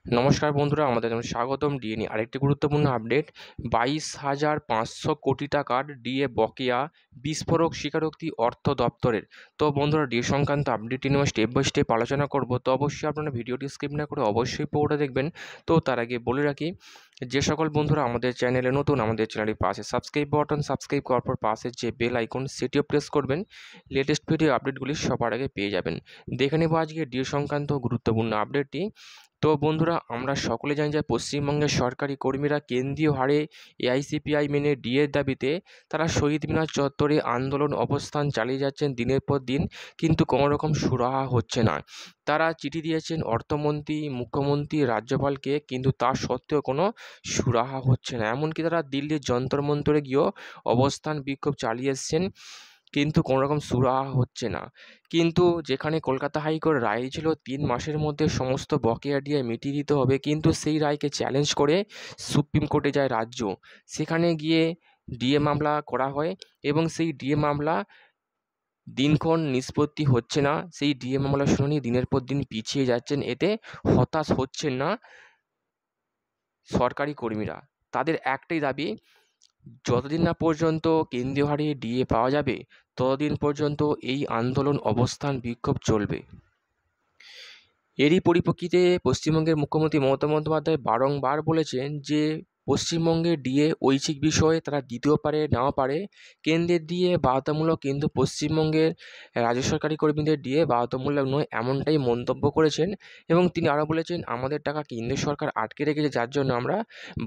নমস্কার বন্ধুরা, আমাদের স্বাগতম ডিএ নিয়ে আরেকটি গুরুত্বপূর্ণ আপডেট। 22,500 কোটি টাকার ডিএ বকেয়া, বিস্ফোরক স্বীকারোক্তি অর্থ দপ্তরের। তো বন্ধুরা, ডিএ সংক্রান্ত আপডেটটি নিয়ে স্টেপ বাই স্টেপ আলোচনা করব। তো অবশ্যই আপনারা ভিডিওটি স্কিপ না করে অবশ্যই পুরোটা দেখবেন। তো তার আগে বলে রাখি, যে সকল বন্ধুরা আমাদের চ্যানেলে নতুন, আমাদের চ্যানেলের পাশে সাবস্ক্রাইব বাটন, সাবস্ক্রাইব করার পর পাশে যে বেল আইকন সেটিও প্রেস করবেন। লেটেস্ট ভিডিও আপডেটগুলি সবার আগে পেয়ে যাবেন। দেখে নেব আজকে ডিএ সংক্রান্ত গুরুত্বপূর্ণ আপডেটটি। তো বন্ধুরা, আমরা সকলে জানি যে পশ্চিমবঙ্গের সরকারি কর্মীরা কেন্দ্রীয় হারে এআইসিপিআই মেনে ডিএর দাবিতে তারা শহীদ মিনার চত্বরে আন্দোলন অবস্থান চালিয়ে যাচ্ছেন দিনের পর দিন, কিন্তু কোনো রকম সুরাহা হচ্ছে না। তারা চিঠি দিয়েছেন অর্থমন্ত্রী, মুখ্যমন্ত্রী, রাজ্যপালকে, কিন্তু তা সত্ত্বেও কোনো সুরাহা হচ্ছে না। এমনকি তারা দিল্লির যন্তর মন্তরে গিয়েও অবস্থান বিক্ষোভ চালিয়ে এসছেন, কিন্তু কোনো রকম সুরাহা হচ্ছে না। কিন্তু যেখানে কলকাতা হাইকোর্ট রায় ছিল 3 মাসের মধ্যে সমস্ত বকেয়া ডিএ মিটিয়ে দিতে হবে, কিন্তু সেই রায়কে চ্যালেঞ্জ করে সুপ্রিম কোর্টে যায় রাজ্য। সেখানে গিয়ে ডিএ মামলা করা হয় এবং সেই ডিএ মামলা দিনক্ষণ নিষ্পত্তি হচ্ছে না। সেই ডিএ মামলার শুনানি দিনের পর দিন পিছিয়ে যাচ্ছেন। এতে হতাশ হচ্ছেন না সরকারি কর্মীরা। তাদের একটাই দাবি, যতদিন না পর্যন্ত কেন্দ্রীয় হারে ডিএ পাওয়া যাবে ততদিন পর্যন্ত এই আন্দোলন অবস্থান বিক্ষোভ চলবে। এরই পরিপ্রেক্ষিতে পশ্চিমবঙ্গের মুখ্যমন্ত্রী মমতা বন্দ্যোপাধ্যায় বারংবার বলেছেন যে পশ্চিমবঙ্গের ডিএ ঐচ্ছিক বিষয়ে, তারা দিতেও পারে নাও পারে। কেন্দ্রের ডিএ বাধ্যতামূলক, কিন্তু পশ্চিমবঙ্গের রাজ্য সরকারি কর্মীদের ডিএ বাধ্যতামূলক নয়, এমনটাই মন্তব্য করেছেন। এবং তিনি আরও বলেছেন, আমাদের টাকা কেন্দ্রীয় সরকার আটকে রেখেছে, যার জন্য আমরা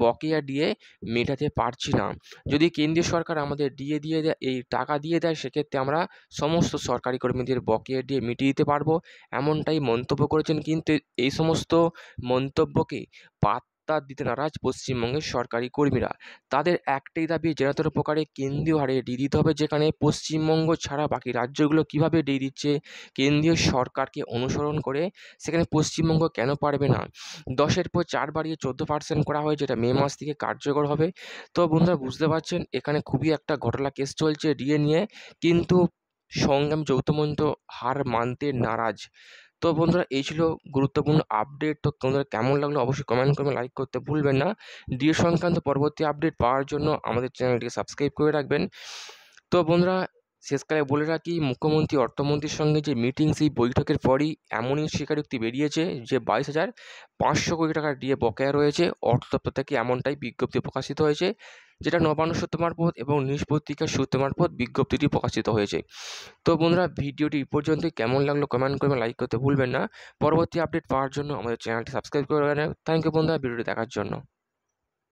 বকেয়া ডিএ মেটাতে পারছি না। যদি কেন্দ্রীয় সরকার আমাদের ডিএ দিয়ে দেয়, এই টাকা দিয়ে দেয়, সেক্ষেত্রে আমরা সমস্ত সরকারি কর্মীদের বকেয়া ডিএ মিটিয়ে দিতে পারবো, এমনটাই মন্তব্য করেছেন। কিন্তু এই সমস্ত মন্তব্যকে পাত্তা দিতে নারাজ পশ্চিমবঙ্গের সরকারি কর্মীরা। তাদের একটাই দাবি, যেন প্রকারে কেন্দ্রীয় হারে ডিএ দিতে হবে। যেখানে পশ্চিমবঙ্গ ছাড়া বাকি রাজ্যগুলো কীভাবে ডিএ দিচ্ছে কেন্দ্রীয় সরকারকে অনুসরণ করে, সেখানে পশ্চিমবঙ্গ কেন পারবে না? 10-এর পর 4 বাড়িয়ে 14% করা হয়, যেটা মে মাস থেকে কার্যকর হবে। তো বন্ধুরা, বুঝতে পারছেন এখানে খুবই একটা ঘটনা কেস চলছে ডিএ নিয়ে, কিন্তু সংগ্রাম যৌথ মঞ্চ হার মানতে নারাজ। তো বন্ধুরা, এই ছিল গুরুত্বপূর্ণ আপডেট। তো তোমাদের কেমন লাগলো অবশ্যই কমেন্ট করে লাইক করতে ভুলবেন না। ডিএ সংক্রান্ত পরবর্তী আপডেট পাওয়ার জন্য আমাদের চ্যানেলটিকে সাবস্ক্রাইব করে রাখবেন। তো বন্ধুরা, শেষকালে বলে রাখি, মুখ্যমন্ত্রী অর্থমন্ত্রীর সঙ্গে যে মিটিং, সেই বৈঠকের পরই এমনই স্বীকারোক্তি বেরিয়েছে যে 22,500 কোটি টাকার ডিএ বকেয়া রয়েছে। অর্থ দপ্তর থেকে এমনটাই বিজ্ঞপ্তি প্রকাশিত হয়েছে, যেটা নবান্ন সূত্র মারফত এবং নিউজ পত্রিকার সূত্র মারফত বিজ্ঞপ্তিটি প্রকাশিত হয়েছে। তো বন্ধুরা, ভিডিওটি এই পর্যন্তই। কেমন লাগলো কমেন্ট করবেন, লাইক করতে ভুলবেন না। পরবর্তী আপডেট পাওয়ার জন্য আমাদের চ্যানেলটি সাবস্ক্রাইব করে রাখবেন। থ্যাংক ইউ বন্ধুরা, ভিডিওটি দেখার জন্য।